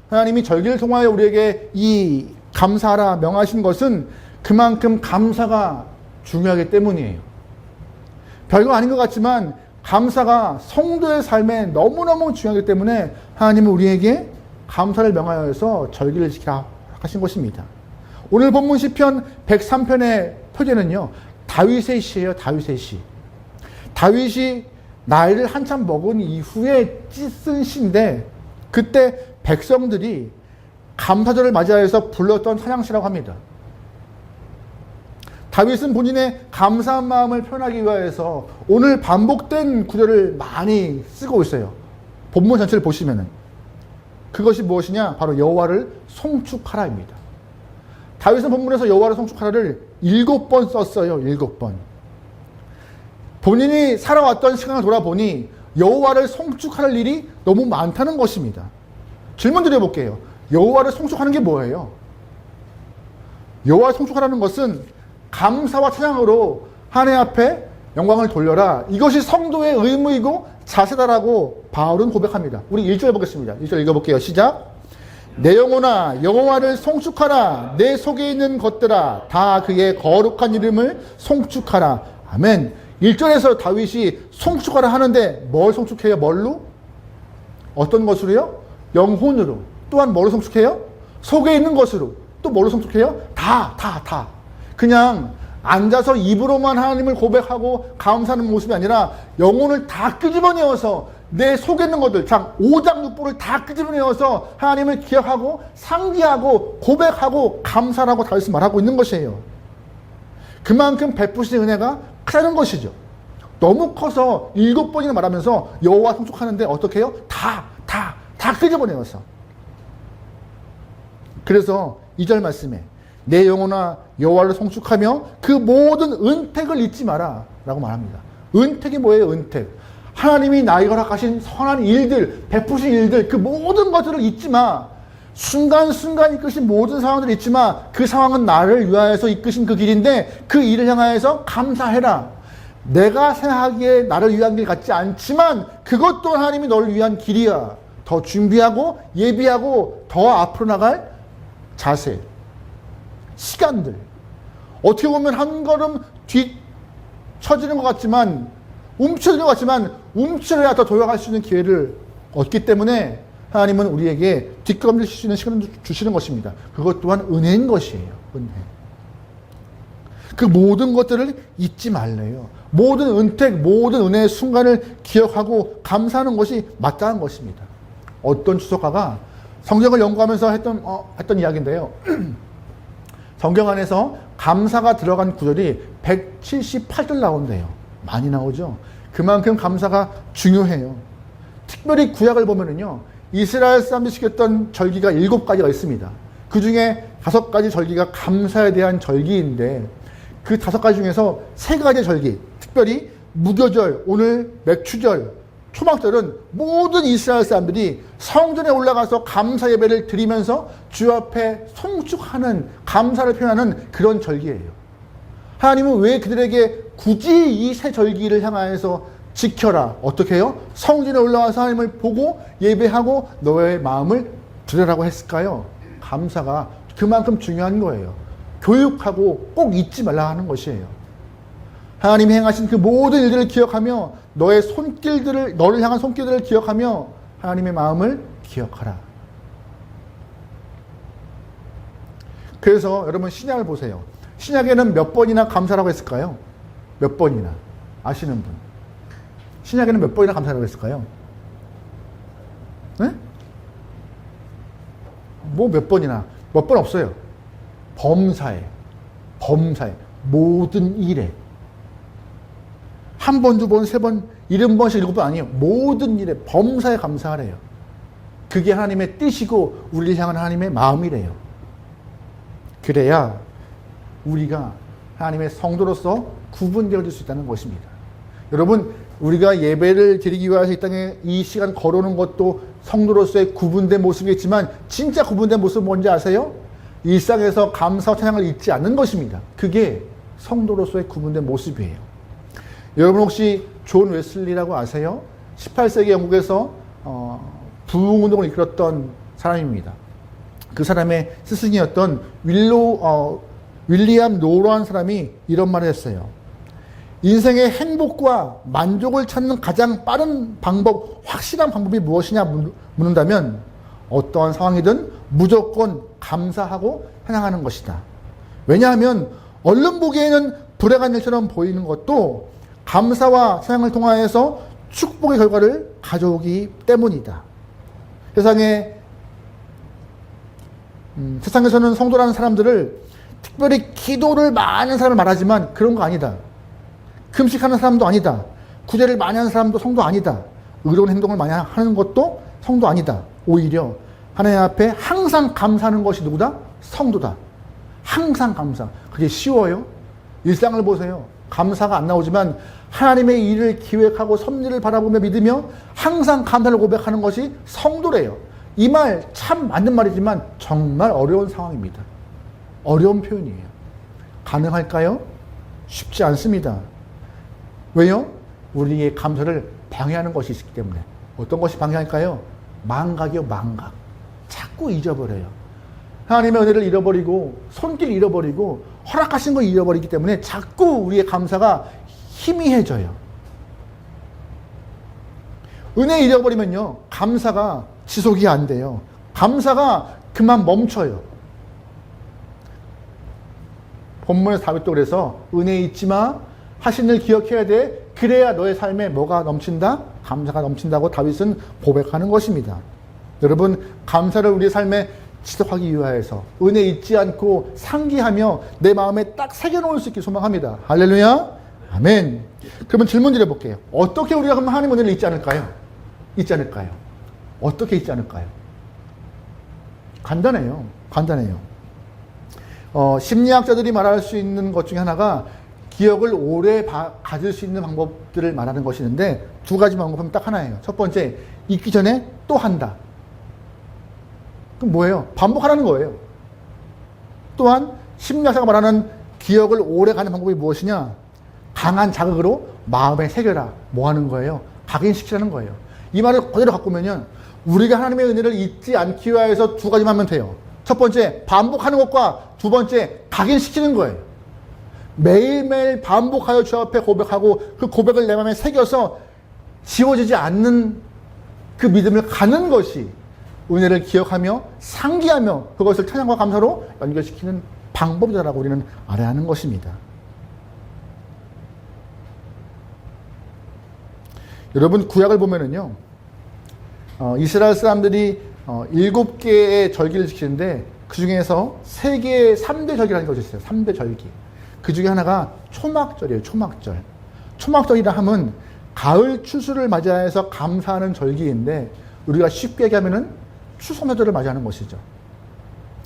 하나님이 절기를 통하여 우리에게 이 감사하라 명하신 것은 그만큼 감사가 중요하기 때문이에요. 별거 아닌 것 같지만 감사가 성도의 삶에 너무너무 중요하기 때문에 하나님은 우리에게 감사를 명하여서 절기를 지키라 하신 것입니다. 오늘 본문 시편 103편의 표제는요, 다윗의 시예요. 다윗의 시. 다윗이 나이를 한참 먹은 이후에 쓴 시인데 그때 백성들이 감사절을 맞이하여서 불렀던 찬양시라고 합니다. 다윗은 본인의 감사한 마음을 표현하기 위해서 오늘 반복된 구절을 많이 쓰고 있어요. 본문 전체를 보시면은. 그것이 무엇이냐? 바로 여호와를 송축하라입니다. 다윗은 본문에서 여호와를 송축하라를 7번 썼어요. 7번. 본인이 살아왔던 시간을 돌아보니 여호와를 송축할 일이 너무 많다는 것입니다. 질문 드려볼게요. 여호와를 송축하는 게 뭐예요? 여호와를 송축하라는 것은 감사와 찬양으로 하나님 앞에 영광을 돌려라. 이것이 성도의 의무이고 자세다라고 바울은 고백합니다. 우리 1절 보겠습니다. 1절 읽어볼게요. 시작. 내 영혼아 여호와를 송축하라. 내 속에 있는 것들아 다 그의 거룩한 이름을 송축하라. 아멘. 1절에서 다윗이 송축하라 하는데 뭘 송축해요? 뭘로? 어떤 것으로요? 영혼으로. 또한 뭐로 송축해요? 속에 있는 것으로. 또 뭐로 송축해요? 다. 그냥 앉아서 입으로만 하나님을 고백하고 감사하는 모습이 아니라 영혼을 다 끄집어내어서 내 속에 있는 것들, 장 5장 6부를 다 끄집어내어서 하나님을 기억하고 상기하고 고백하고 감사하고 다윗은 말하고 있는 것이에요. 그만큼 베푸신 은혜가 크다는 것이죠. 너무 커서 7번이나 말하면서 여호와 송축하는데 어떻게 해요? 다 끄집어내어서. 그래서 2절 말씀에 내 영혼아 여호와를 송축하며 그 모든 은택을 잊지 마라 라고 말합니다. 은택이 뭐예요? 은택. 하나님이 나에게 허락하신 선한 일들, 베푸신 일들, 그 모든 것들을 잊지 마. 순간순간 이끄신 모든 상황들을 잊지 마. 그 상황은 나를 위하여서 이끄신 그 길인데 그 일을 향하여서 감사해라. 내가 생각하기에 나를 위한 길 같지 않지만 그것도 하나님이 너를 위한 길이야. 더 준비하고 예비하고 더 앞으로 나갈 자세, 시간들. 어떻게 보면 한 걸음 뒤처지는 것 같지만 움츠리는 것 같지만 움츠려야 더 도약할 수 있는 기회를 얻기 때문에 하나님은 우리에게 뒷걸음질 수 있는 시간을 주시는 것입니다. 그것 또한 은혜인 것이에요. 은혜. 그 모든 것들을 잊지 말래요. 모든 은택, 모든 은혜의 순간을 기억하고 감사하는 것이 마땅한 것입니다. 어떤 주석가가 성경을 연구하면서 했던 이야기인데요. 성경 안에서 감사가 들어간 구절이 178절 나온대요. 많이 나오죠. 그만큼 감사가 중요해요. 특별히 구약을 보면은요, 이스라엘 사람들이 지켰던 절기가 7가지가 있습니다. 그 중에 5가지 절기가 감사에 대한 절기인데 그 5가지 중에서 3가지 절기, 특별히 무교절, 오늘 맥추절, 초막절은 모든 이스라엘 사람들이 성전에 올라가서 감사 예배를 드리면서 주 앞에 송축하는 감사를 표현하는 그런 절기예요. 하나님은 왜 그들에게 굳이 이 세 절기를 향하여서 지켜라. 어떻게 해요? 성전에 올라와서 하나님을 보고 예배하고 너의 마음을 드리라고 했을까요? 감사가 그만큼 중요한 거예요. 교육하고 꼭 잊지 말라 하는 것이에요. 하나님이 행하신 그 모든 일들을 기억하며 너의 손길들을, 너를 향한 손길들을 기억하며 하나님의 마음을 기억하라. 그래서 여러분 신약을 보세요. 신약에는 몇 번이나 감사라고 했을까요? 몇 번이나. 아시는 분. 신약에는 몇 번이나 감사라고 했을까요? 네? 뭐 몇 번이나. 몇 번 없어요. 범사에. 모든 일에. 한 번, 두 번, 세 번, 70번씩 7번 아니에요. 모든 일에 범사에 감사하래요. 그게 하나님의 뜻이고 우리를 향한 하나님의 마음이래요. 그래야 우리가 하나님의 성도로서 구분되어질 수 있다는 것입니다. 여러분, 우리가 예배를 드리기 위해서 이 땅에 이 시간 걸어오는 것도 성도로서의 구분된 모습이겠지만 진짜 구분된 모습은 뭔지 아세요? 일상에서 감사와 찬양을 잊지 않는 것입니다. 그게 성도로서의 구분된 모습이에요. 여러분 혹시 존 웨슬리라고 아세요? 18세기 영국에서 부흥운동을 이끌었던 사람입니다. 그 사람의 스승이었던 윌리엄 노라는 사람이 이런 말을 했어요. 인생의 행복과 만족을 찾는 가장 빠른 방법, 확실한 방법이 무엇이냐 묻는다면 어떠한 상황이든 무조건 감사하고 찬양하는 것이다. 왜냐하면 얼른 보기에는 불행한 일처럼 보이는 것도 감사와 찬양을 통하여서 축복의 결과를 가져오기 때문이다. 세상에서는 성도라는 사람들을 특별히 기도를 많이 하는 사람을 말하지만 그런 거 아니다. 금식하는 사람도 아니다. 구제를 많이 하는 사람도 성도 아니다. 의로운 행동을 많이 하는 것도 성도 아니다. 오히려 하나님 앞에 항상 감사하는 것이 누구다? 성도다. 항상 감사. 그게 쉬워요? 일상을 보세요. 감사가 안 나오지만 하나님의 일을 기획하고 섭리를 바라보며 믿으며 항상 감사를 고백하는 것이 성도래요. 이 말 참 맞는 말이지만 정말 어려운 상황입니다. 어려운 표현이에요. 가능할까요? 쉽지 않습니다. 왜요? 우리의 감사를 방해하는 것이 있기 때문에. 어떤 것이 방해할까요? 망각이요, 망각. 자꾸 잊어버려요. 하나님의 은혜를 잃어버리고 손길 잃어버리고 허락하신 걸 잃어버리기 때문에 자꾸 우리의 감사가 희미해져요. 은혜 잃어버리면요, 감사가 지속이 안 돼요. 감사가 그만 멈춰요. 본문에서 다윗도 그래서 은혜 잊지 마, 하신 일 기억해야 돼. 그래야 너의 삶에 뭐가 넘친다? 감사가 넘친다고 다윗은 고백하는 것입니다. 여러분, 감사를 우리의 삶에 지속하기 위하여서 은혜 잊지 않고 상기하며 내 마음에 딱 새겨놓을 수 있게 소망합니다. 할렐루야, 아멘. 그러면 질문 드려볼게요. 어떻게 우리가 그럼 하나님 은혜를 잊지 않을까요? 잊지 않을까요? 어떻게 잊지 않을까요? 간단해요. 간단해요. 심리학자들이 말할 수 있는 것 중에 하나가 기억을 오래 가질 수 있는 방법들을 말하는 것이 있는데 두 가지 방법은 딱 하나예요. 첫 번째, 잊기 전에 또 한다. 그럼 뭐예요? 반복하라는 거예요. 또한 심리학자가 말하는 기억을 오래 가는 방법이 무엇이냐? 강한 자극으로 마음에 새겨라. 뭐 하는 거예요? 각인시키라는 거예요. 이 말을 그대로 갖고 오면요, 우리가 하나님의 은혜를 잊지 않기 위해서 두 가지만 하면 돼요. 첫 번째, 반복하는 것과 두 번째, 각인시키는 거예요. 매일매일 반복하여 주 앞에 고백하고 그 고백을 내 마음에 새겨서 지워지지 않는 그 믿음을 갖는 것이 은혜를 기억하며 상기하며 그것을 찬양과 감사로 연결시키는 방법이다라고 우리는 알아야 하는 것입니다. 여러분, 구약을 보면은요, 이스라엘 사람들이 7개의 절기를 지키는데 그 중에서 3개의 3대 절기라는 것이 있어요. 3대 절기. 그 중에 하나가 초막절이에요. 초막절. 초막절이라 하면 가을 추수를 맞이해서 감사하는 절기인데 우리가 쉽게 얘기하면은 추수감사절을 맞이하는 것이죠.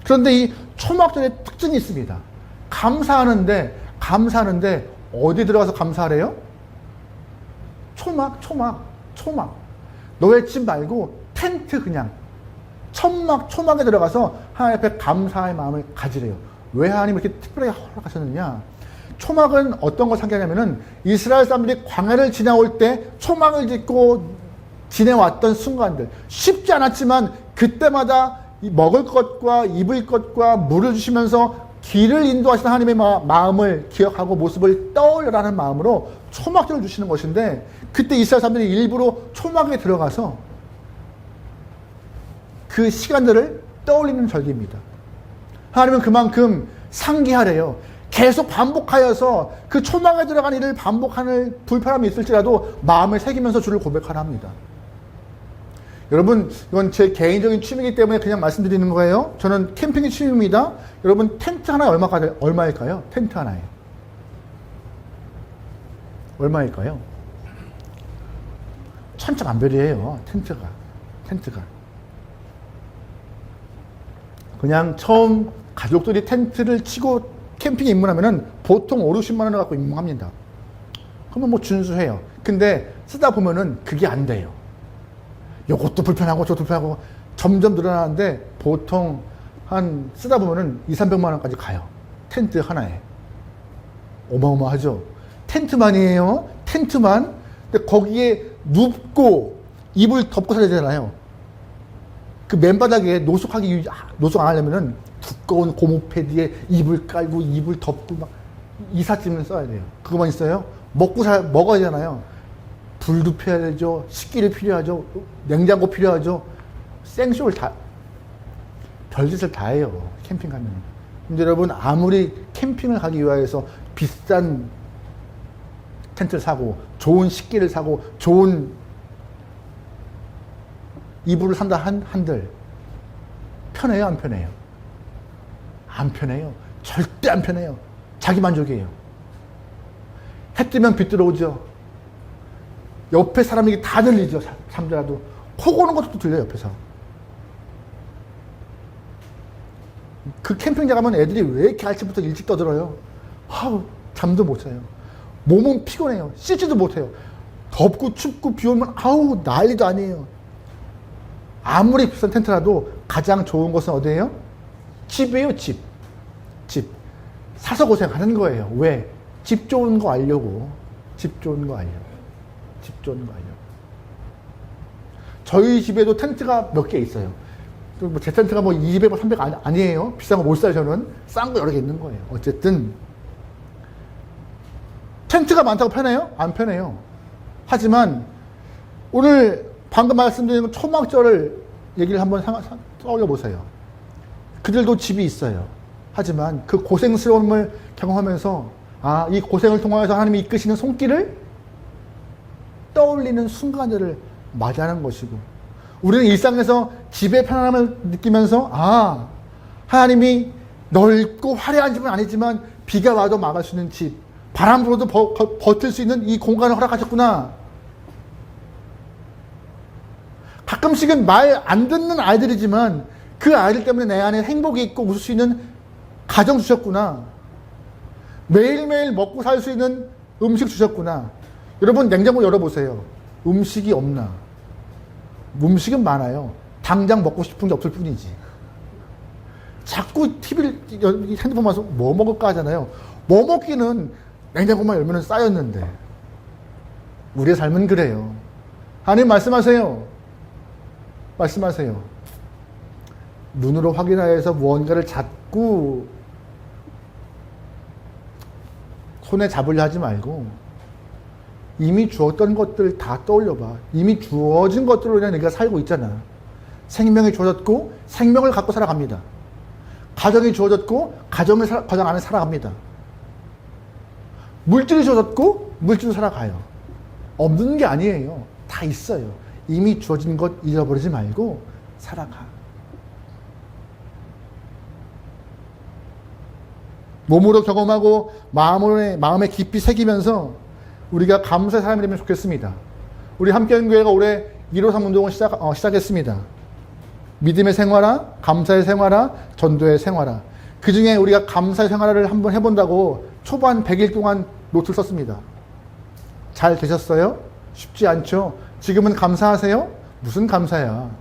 그런데 이 초막절의 특징이 있습니다. 감사하는데 어디 들어가서 감사하래요? 초막. 너의 집 말고 텐트 그냥 초막에 들어가서 하나님 앞에 감사의 마음을 가지래요. 왜 하나님 이렇게 특별하게 허락하셨느냐? 초막은 어떤 걸 상기하냐면은 이스라엘 사람들이 광야를 지나올 때 초막을 짓고 지내왔던 순간들, 쉽지 않았지만 그때마다 먹을 것과 입을 것과 물을 주시면서 길을 인도하시는 하나님의 마음을 기억하고 모습을 떠올려라는 마음으로 초막절을 주시는 것인데, 그때 이스라엘 사람들이 일부러 초막에 들어가서 그 시간들을 떠올리는 절기입니다. 하나님은 그만큼 상기하래요. 계속 반복하여서 그 초막에 들어간 일을 반복하는 불편함이 있을지라도 마음을 새기면서 주를 고백하라 합니다. 여러분, 이건 제 개인적인 취미이기 때문에 그냥 말씀드리는 거예요. 저는 캠핑이 취미입니다. 여러분, 텐트 하나에 얼마일까요? 텐트 하나에 얼마일까요? 천차만별이에요. 텐트가 그냥 처음 가족들이 텐트를 치고 캠핑에 입문하면은 보통 5, 60만 원을 갖고 입문합니다. 그러면 뭐 준수해요. 근데 쓰다 보면은 그게 안 돼요. 요것도 불편하고 저것도 불편하고 점점 늘어나는데 보통 한 쓰다 보면은 2, 300만 원까지 가요. 텐트 하나에. 어마어마하죠. 텐트만이에요. 텐트만. 근데 거기에 눕고 이불 덮고 살아야 되잖아요. 그 맨바닥에 노숙 안 하려면은 두꺼운 고무 패드에 이불 깔고 이불 덮고 막 이삿짐을 써야 돼요. 그거만 있어요? 먹어야 되잖아요. 불도 필요하죠. 식기도 필요하죠. 냉장고 필요하죠. 생쇼를 다, 별짓을 다 해요. 캠핑 가면. 근데 여러분, 아무리 캠핑을 가기 위해서 비싼 텐트를 사고, 좋은 식기를 사고, 좋은 이불을 산다 한들, 편해요, 안 편해요? 안 편해요. 절대 안 편해요. 자기 만족이에요. 해 뜨면 비 들어오죠. 옆에 사람에게 다 들리죠. 잠자라도 코 고는 것도 들려요, 옆에서. 그 캠핑장 가면 애들이 왜 이렇게 아침부터 일찍 떠들어요? 잠도 못 자요. 몸은 피곤해요. 씻지도 못해요. 덥고 춥고 비 오면 난리도 아니에요. 아무리 비싼 텐트라도 가장 좋은 것은 어디예요? 집이에요, 집. 사서 고생하는 거예요. 왜? 집 좋은 거 알려고. 집 좋은 거 알려고. 저희 집에도 텐트가 몇 개 있어요. 제 텐트가 200, 300 아니에요. 비싼 거 못 사요, 저는. 싼 거 여러 개 있는 거예요. 어쨌든 텐트가 많다고 편해요? 안 편해요. 하지만 오늘 방금 말씀드린 초막절을 얘기를 한번 떠올려 보세요. 그들도 집이 있어요. 하지만 그 고생스러움을 경험하면서 이 고생을 통해서 하나님이 이끄시는 손길을 떠올리는 순간들을 맞이하는 것이고, 우리는 일상에서 집의 편안함을 느끼면서 하나님이 넓고 화려한 집은 아니지만 비가 와도 막을 수 있는 집, 바람 불어도 버틸 수 있는 이 공간을 허락하셨구나. 가끔씩은 말 안 듣는 아이들이지만 그 아이들 때문에 내 안에 행복이 있고 웃을 수 있는 가정 주셨구나. 매일매일 먹고 살 수 있는 음식 주셨구나. 여러분, 냉장고 열어보세요. 음식이 없나? 음식은 많아요. 당장 먹고 싶은 게 없을 뿐이지. 자꾸 핸드폰 봐서 뭐 먹을까 하잖아요. 뭐 먹기는 냉장고만 열면 쌓였는데. 우리의 삶은 그래요. 하나님 말씀하세요. 눈으로 확인하여서 무언가를 자꾸 손에 잡으려 하지 말고 이미 주었던 것들 다 떠올려봐. 이미 주어진 것들로 그냥 내가 살고 있잖아. 생명이 주어졌고 생명을 갖고 살아갑니다. 가정이 주어졌고 가정 안에 살아갑니다. 물질이 주어졌고 물질로 살아가요. 없는 게 아니에요. 다 있어요. 이미 주어진 것 잃어버리지 말고 살아가. 몸으로 경험하고 마음에 깊이 새기면서 우리가 감사의 사람이 되면 좋겠습니다. 우리 함께한교회가 올해 153 운동을 시작했습니다. 믿음의 생활화, 감사의 생활화, 전도의 생활화. 그 중에 우리가 감사의 생활화를 한번 해본다고 초반 100일 동안 노트를 썼습니다. 잘 되셨어요? 쉽지 않죠? 지금은 감사하세요? 무슨 감사야?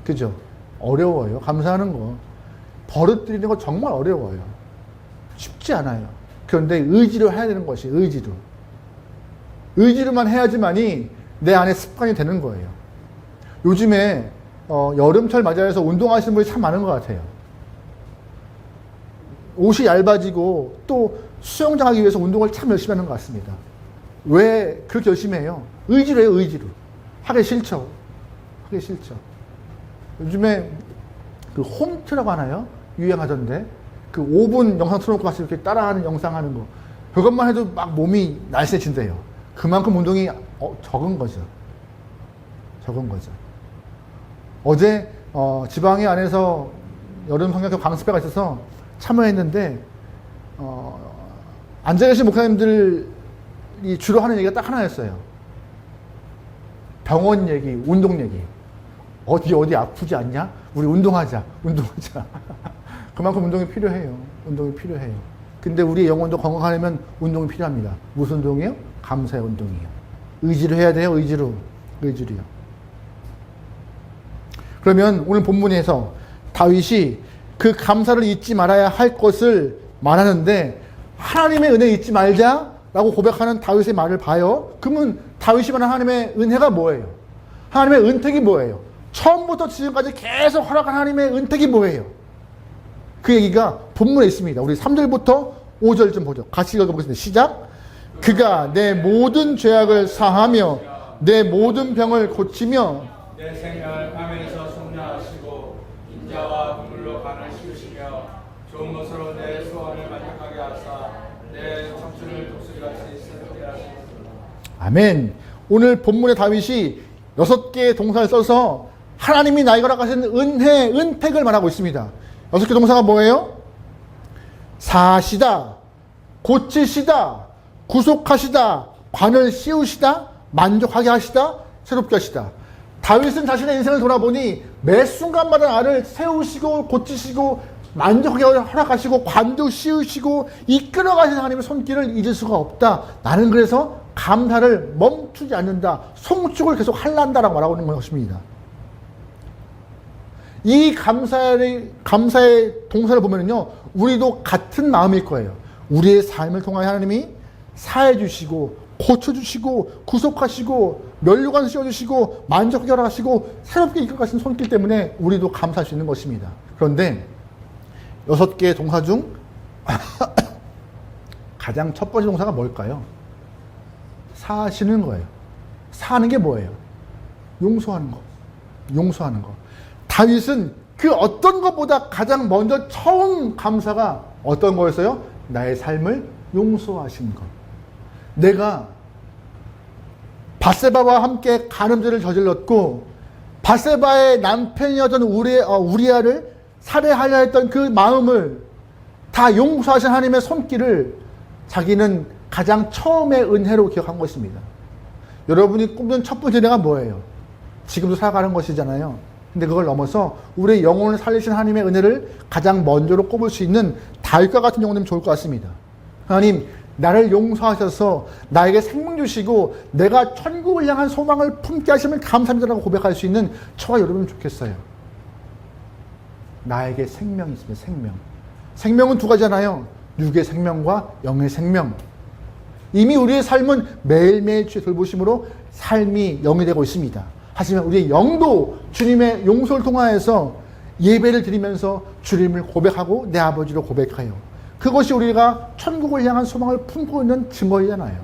그죠? 어려워요. 감사하는 거. 버릇들이는 거 정말 어려워요. 쉽지 않아요. 그런데 의지로 해야 되는 것이 의지로. 의지로만 해야지만이 내 안에 습관이 되는 거예요. 요즘에 여름철 맞이해서 운동하시는 분이 참 많은 것 같아요. 옷이 얇아지고 또 수영장 하기 위해서 운동을 참 열심히 하는 것 같습니다. 왜 그렇게 열심히 해요? 의지로 해요, 의지로. 하기 싫죠. 요즘에 그 홈트라고 하나요? 유행하던데. 그 5분 영상 틀어놓고 같이 이렇게 따라하는 영상 하는 거. 그것만 해도 막 몸이 날씬해진대요. 그만큼 운동이 적은 거죠. 어제 지방의 안에서 여름 성경교 강습회가 있어서 참여했는데 앉아 계신 목사님들이 주로 하는 얘기가 딱 하나였어요. 병원 얘기, 운동 얘기. 어디 아프지 않냐? 우리 운동하자. 그만큼 운동이 필요해요. 근데 우리의 영혼도 건강하려면 운동이 필요합니다. 무슨 운동이요? 감사의 운동이에요. 의지로 해야 돼요. 의지로요. 그러면 오늘 본문에서 다윗이 그 감사를 잊지 말아야 할 것을 말하는데, 하나님의 은혜 잊지 말자라고 고백하는 다윗의 말을 봐요. 그러면 다윗이 말하는 하나님의 은혜가 뭐예요? 하나님의 은택이 뭐예요? 처음부터 지금까지 계속 허락한 하나님의 은택이 뭐예요? 그 얘기가 본문에 있습니다. 우리 3절부터 5절 좀 보죠. 같이 읽어보겠습니다. 시작. 그가 내 모든 죄악을 사하며 내 모든 병을 고치며 내 생명을 화면에서 속량하시고 인자와 눈물로 간을 씌우시며 좋은 것으로 내 소원을 만족하게 하사 내 청춘을 독수리같이 새롭게 하시옵소서. 아멘. 오늘 본문의 다윗이 6개의 동사를 써서 하나님이 나에게 허락하신 은혜, 은택을 말하고 있습니다. 6개 동사가 뭐예요? 사하시다, 고치시다, 구속하시다, 관을 씌우시다, 만족하게 하시다, 새롭게 하시다. 다윗은 자신의 인생을 돌아보니 매 순간마다 나를 세우시고 고치시고 만족하게 허락하시고 관도 씌우시고 이끌어가시는 하나님의 손길을 잊을 수가 없다. 나는 그래서 감사를 멈추지 않는다. 송축을 계속 할란다라고 말하고 있는 것입니다. 이 감사의 동사를 보면요, 우리도 같은 마음일 거예요. 우리의 삶을 통하여 하나님이 사해 주시고 고쳐주시고 구속하시고 면류관 씌워주시고 만족하게 허락하시고 새롭게 이끌어가신 손길 때문에 우리도 감사할 수 있는 것입니다. 그런데 6개의 동사 중 가장 첫 번째 동사가 뭘까요? 사하시는 거예요. 사하는 게 뭐예요? 용서하는 거. 용서하는 거. 다윗은 그 어떤 것보다 가장 먼저 처음 감사가 어떤 거였어요? 나의 삶을 용서하신 것. 내가 밧세바와 함께 간음죄를 저질렀고 밧세바의 남편이었던 우리아를 살해하려 했던 그 마음을 다 용서하신 하나님의 손길을 자기는 가장 처음의 은혜로 기억한 것입니다. 여러분이 꼽는 첫 번째 은혜가 뭐예요? 지금도 살아가는 것이잖아요. 근데 그걸 넘어서 우리의 영혼을 살리신 하나님의 은혜를 가장 먼저로 꼽을 수 있는 다윗과 같은 영혼이면 좋을 것 같습니다. 하나님, 나를 용서하셔서 나에게 생명 주시고 내가 천국을 향한 소망을 품게 하시면 감사합니다라고 고백할 수 있는 저와 여러분은 좋겠어요. 나에게 생명이 있습니다. 생명. 생명은 두 가지잖아요. 육의 생명과 영의 생명. 이미 우리의 삶은 매일매일 주의 돌보심으로 삶이 영이 되고 있습니다. 하지만 우리의 영도 주님의 용서를 통하여서 예배를 드리면서 주님을 고백하고 내 아버지로 고백하여 그것이 우리가 천국을 향한 소망을 품고 있는 증거이잖아요.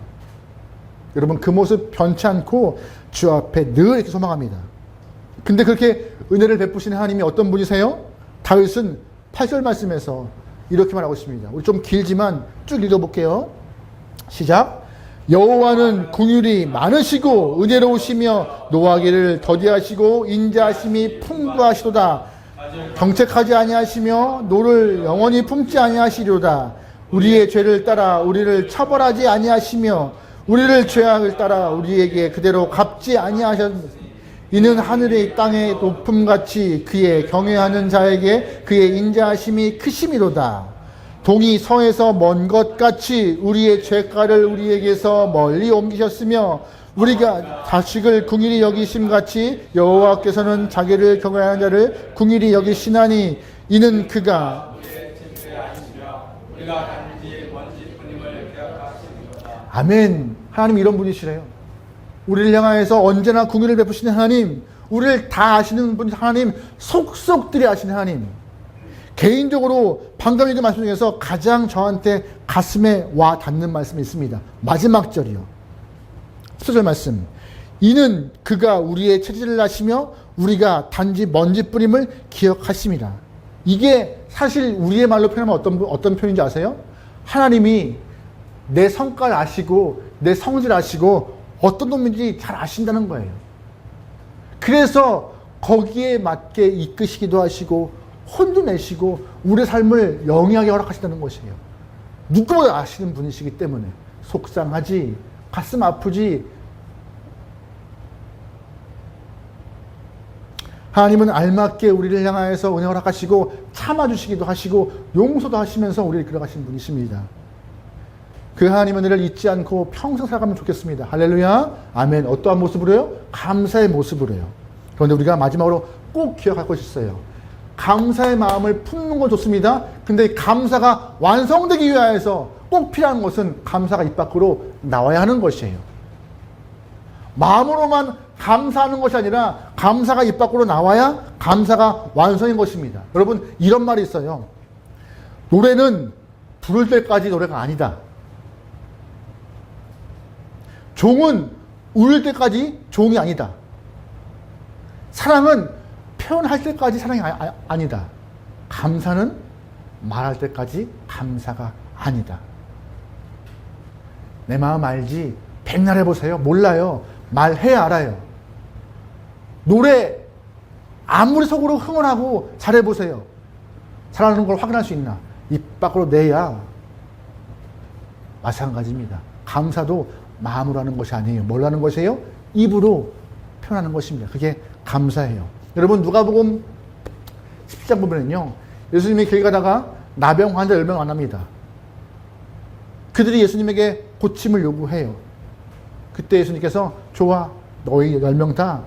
여러분, 그 모습 변치 않고 주 앞에 늘 이렇게 소망합니다. 근데 그렇게 은혜를 베푸시는 하나님이 어떤 분이세요? 다윗은 8절 말씀에서 이렇게 말하고 있습니다. 우리 좀 길지만 쭉 읽어볼게요. 시작. 여호와는 긍휼이 많으시고 은혜로우시며 노하기를 더디하시고 인자하심이 풍부하시도다. 정책하지 아니하시며 노를 영원히 품지 아니하시리로다. 우리의 죄를 따라 우리를 처벌하지 아니하시며 우리를 죄악을 따라 우리에게 그대로 갚지 아니하셨으니 이는 하늘의 땅의 높음같이 그의 경외하는 자에게 그의 인자하심이 크심이로다. 동이 서에서 먼 것 같이 우리의 죄가를 우리에게서 멀리 옮기셨으며 우리가 자식을 긍휼히 여기심 같이 여호와께서는 자기를 경외하는 자를 긍휼히 여기시나니 이는 그가 아멘. 하나님 이런 분이시래요. 우리를 향하여서 언제나 긍휼을 베푸시는 하나님, 우리를 다 아시는 분 하나님, 속속들이 아시는 하나님. 개인적으로 방금 읽은 말씀 중에서 가장 저한테 가슴에 와 닿는 말씀이 있습니다. 마지막 절이요. 10절 말씀. 이는 그가 우리의 체질을 아시며 우리가 단지 먼지뿌림을 기억하심이라. 이게 사실 우리의 말로 표현하면 어떤 표현인지 아세요? 하나님이 내 성깔 아시고 내 성질 아시고 어떤 놈인지 잘 아신다는 거예요. 그래서 거기에 맞게 이끄시기도 하시고 혼도 내시고 우리의 삶을 영위하게 허락하신다는 것이에요. 누구보다 아시는 분이시기 때문에 속상하지, 가슴 아프지. 하나님은 알맞게 우리를 향하여서 은혜 허락하시고 참아주시기도 하시고 용서도 하시면서 우리를 이끌어가신 분이십니다. 그 하나님의 은혜를 잊지 않고 평생 살아가면 좋겠습니다. 할렐루야. 아멘. 어떠한 모습으로요? 감사의 모습으로요. 그런데 우리가 마지막으로 꼭 기억할 것이 있어요. 감사의 마음을 품는 건 좋습니다. 근데 감사가 완성되기 위하여서 꼭 필요한 것은 감사가 입 밖으로 나와야 하는 것이에요. 마음으로만 감사하는 것이 아니라 감사가 입 밖으로 나와야 감사가 완성인 것입니다. 여러분, 이런 말이 있어요. 노래는 부를 때까지 노래가 아니다. 종은 울릴 때까지 종이 아니다. 사랑은 표현할 때까지 사랑이 아니다. 감사는 말할 때까지 감사가 아니다. 내 마음 알지? 백날 해보세요. 몰라요. 말해야 알아요. 노래 아무리 속으로 흥얼하고 잘해보세요. 잘하는 걸 확인할 수 있나? 입 밖으로 내야 마찬가지입니다. 감사도 마음으로 하는 것이 아니에요. 뭘로 하는 것이에요? 입으로 표현하는 것입니다. 그게 감사예요. 여러분, 누가복음 10장 보면요, 예수님이 길 가다가 나병 환자 10명 만납니다. 그들이 예수님에게 고침을 요구해요. 그때 예수님께서 좋아, 너희 10명 다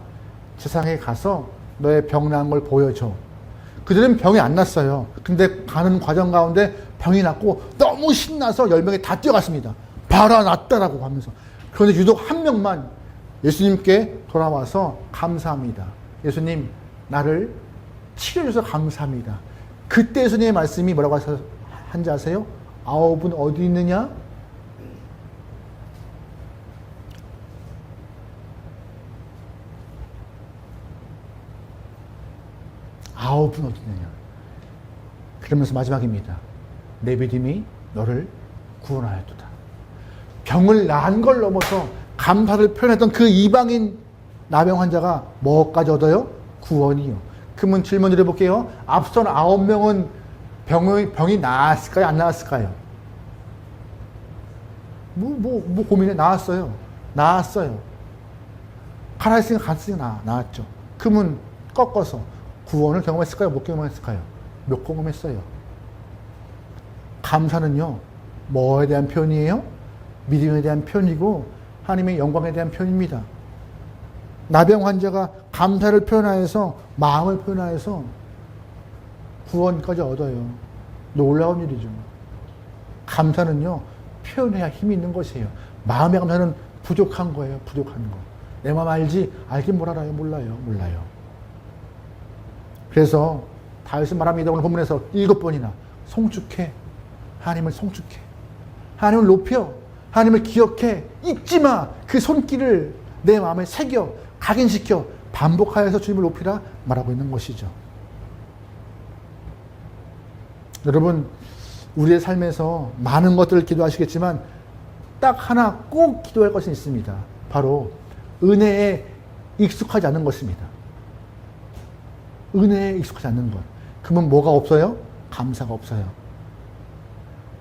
세상에 가서 너의 병 나은 걸 보여줘. 그들은 병이 안 났어요. 근데 가는 과정 가운데 병이 났고 너무 신나서 10명이 다 뛰어갔습니다. 봐라, 낫다라고 하면서. 그런데 유독 한 명만 예수님께 돌아와서 감사합니다. 예수님, 나를 치료해줘서 감사합니다. 그때 예수님의 말씀이 뭐라고 한지 아세요? 9은 어디 있느냐? 아홉은 어디 있느냐? 그러면서 마지막입니다. 내 믿음이 너를 구원하였도다. 병을 난 걸 넘어서 감사를 표현했던 그 이방인 나병 환자가 뭐까지 얻어요? 구원이요. 그러면 질문 드려볼게요. 앞선 9명은 병이 나았을까요? 안 나았을까요? 뭐 고민해? 나았어요. 나았어요. 가라 했으니까 갔으니까 나았죠. 그러면 꺾어서 구원을 경험했을까요? 못 경험했을까요? 못 경험했어요. 감사는요, 뭐에 대한 표현이에요? 믿음에 대한 표현이고 하나님의 영광에 대한 표현입니다. 나병 환자가 감사를 표현하여서, 마음을 표현하여서 구원까지 얻어요. 놀라운 일이죠. 감사는요, 표현해야 힘이 있는 것이에요. 마음의 감사는 부족한 거예요. 부족한 거. 내 마음 알지? 알긴 뭘 알아요? 몰라요. 그래서 다윗은 말합니다. 오늘 본문에서 7번이나 송축해. 하나님을 송축해. 하나님을 높여. 하나님을 기억해. 잊지 마. 그 손길을 내 마음에 새겨. 각인시켜. 반복하여서 주님을 높이라 말하고 있는 것이죠. 여러분, 우리의 삶에서 많은 것들을 기도하시겠지만 딱 하나 꼭 기도할 것이 있습니다. 바로 은혜에 익숙하지 않는 것입니다. 은혜에 익숙하지 않는 것. 그러면 뭐가 없어요? 감사가 없어요.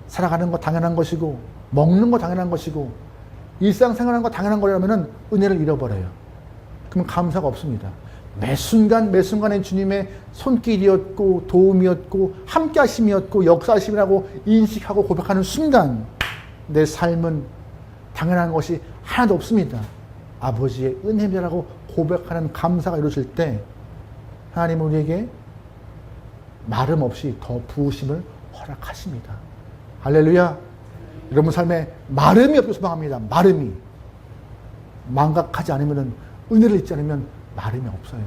살아가는 거 당연한 것이고, 먹는 거 당연한 것이고, 일상생활하는 거 당연한 거라면 은혜를 잃어버려요. 그러면 감사가 없습니다. 매 순간에 주님의 손길이었고, 도움이었고, 함께 하심이었고, 역사하심이라고 인식하고 고백하는 순간 내 삶은 당연한 것이 하나도 없습니다. 아버지의 은혜라고 고백하는 감사가 이루어질 때 하나님은 우리에게 마름 없이 더 부으심을 허락하십니다. 할렐루야. 여러분 삶에 마름이 없길 소망합니다. 마름이. 망각하지 않으면, 은혜를 잊지 않으면 마름이 없어요.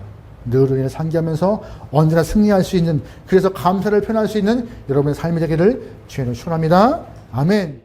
늘 은혜를 상기하면서 언제나 승리할 수 있는, 그래서 감사를 표현할 수 있는 여러분의 삶이 되기를 주의로 축원합니다. 아멘.